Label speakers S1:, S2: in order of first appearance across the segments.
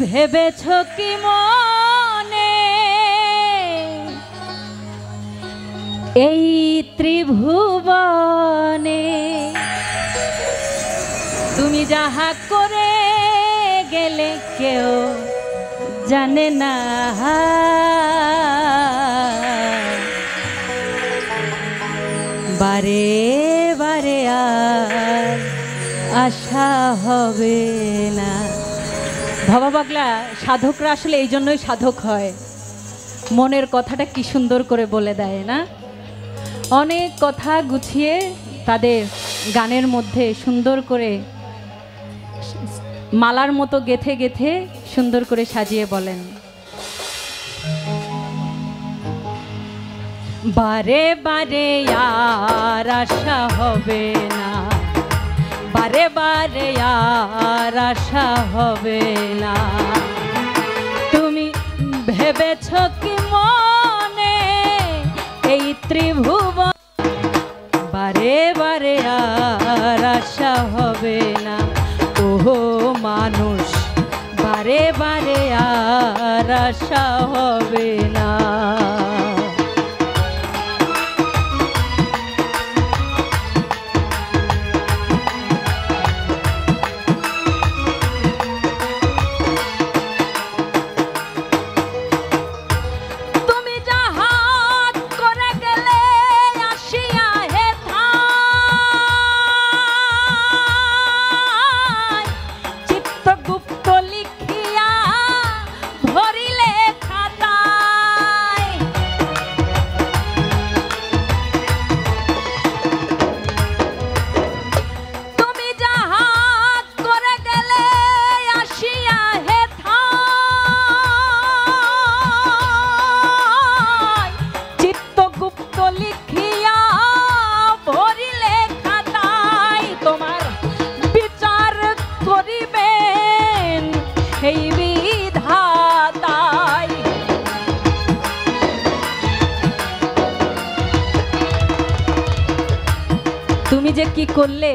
S1: ভেবেছ কি মনে এই ত্রিভুবনে তুমি যাহা করে গেলে কেউ জানে না বারে বারে আর আশা হবে না। ভবা পাগলা সাধকরা আসলে এই জন্যই সাধক হয়, মনের কথাটা কি সুন্দর করে বলে দেয় না। অনেক কথা গুছিয়ে তাদের গানের মধ্যে সুন্দর করে মালার মতো গেথে গেথে সুন্দর করে সাজিয়ে বলেন। বারে বারে আর আশা হবে না, বারে বারে আর আশা হবে না। তুমি ভেবেছ কি মনে এই ত্রিভুবন বারে বারে আর আশা হবে না। ওহো মানুষ বারে বারে আর আশা হবে না। তুমি যে কি করলে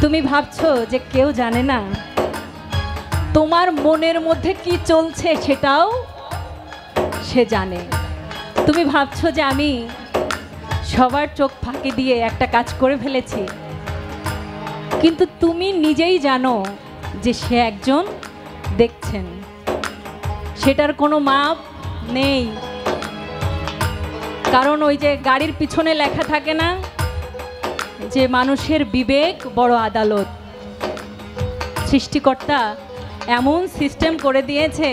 S1: তুমি ভাবছো যে কেউ জানে না, তোমার মনের মধ্যে কি চলছে সেটাও সে জানে। তুমি ভাবছো যে আমি সবার চোখ ফাঁকি দিয়ে একটা কাজ করে ফেলেছি, কিন্তু তুমি নিজেই জানো যে সে একজন দেখছেন, সেটার কোনো মাপ নেই। কারণ ওই যে গাড়ির পিছনে লেখা থাকে না যে মানুষের বিবেক বড় আদালত, সৃষ্টিকর্তা এমন সিস্টেম করে দিয়েছে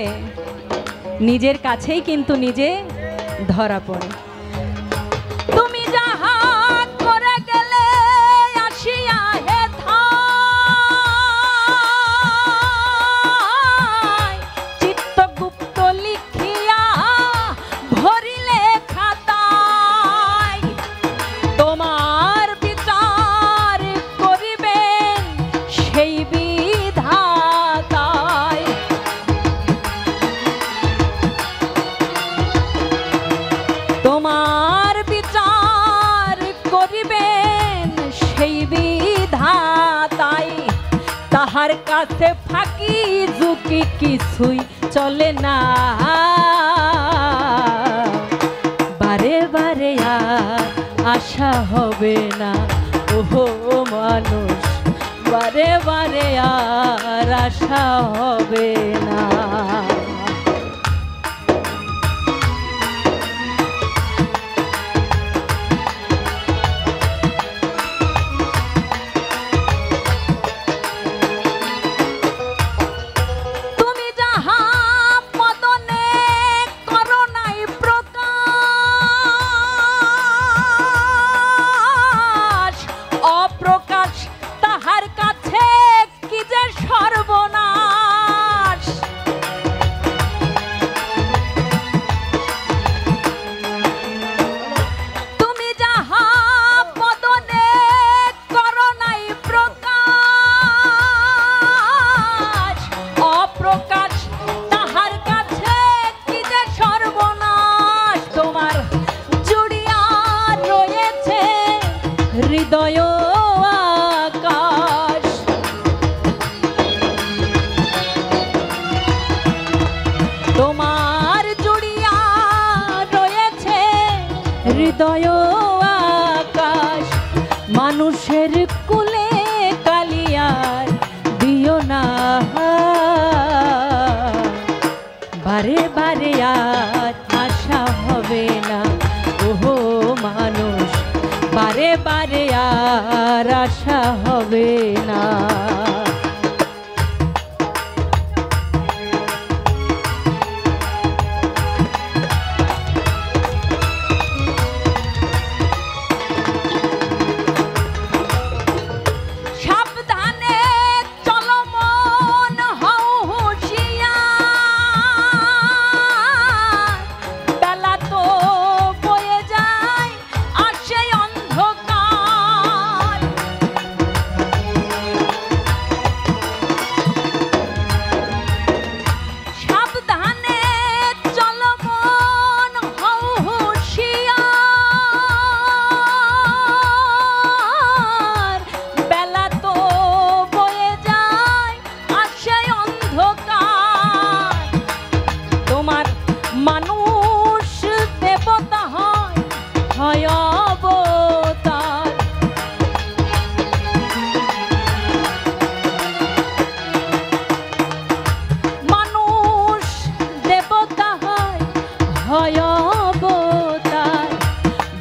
S1: নিজের কাছেই কিন্তু নিজে ধরা পড়ে। তুমি যাহা করে গেলে আসিয়া হে ধাই, চিত্তগুপ্ত লিখিয়া ভরিলে খাতায়, তোমার বিচার করিবেন সেই বিধাতায়। তোমার বিচার করিবেন সেই বিধাতায়, তাহার কাছে ফাঁকি ঝুঁকি কিছুই চলে না। বারে বারে আর আশা হবে না, ওহো মানুষ বারে বারে আর আশা হবে না। তোমার জুড়িয়া রয়েছে হৃদয় আকাশ, মানুষের কুলে কালিয়ার দিও না, বারে বারে আর আশা হবে না। ওহো মানুষ, বারে বারে আর আশা হবে না।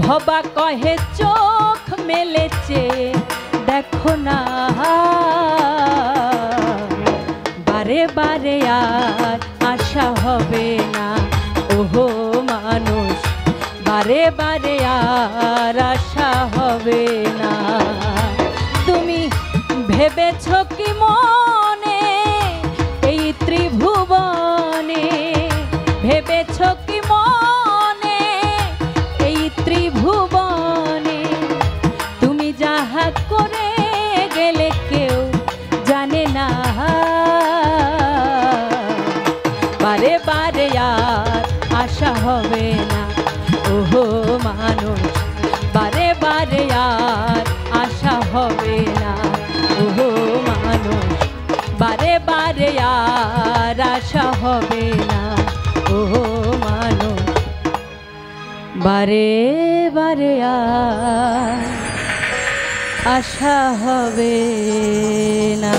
S1: ভবা কহে চোখ মেলেছে দেখো না, বারে বারে আর আশা হবে না। ওহো মানুষ, বারে বারে আর আশা হবে না। তুমি ভেবেছ কি মনে এই ত্রিভুবনে, ভেবেছ কি মনে এই ত্রিভুবনে, তুমি যাহা করে গেলে কেউ জানে না, বারে বারে আর আশা হবে না। ওহো মানুষ, বারে বারে আর আশা হবে না। ওহো মানুষ, বারে বারে আর আশা হবে না। ওহো মানুষ, বারে বারে আর আশা হবে না।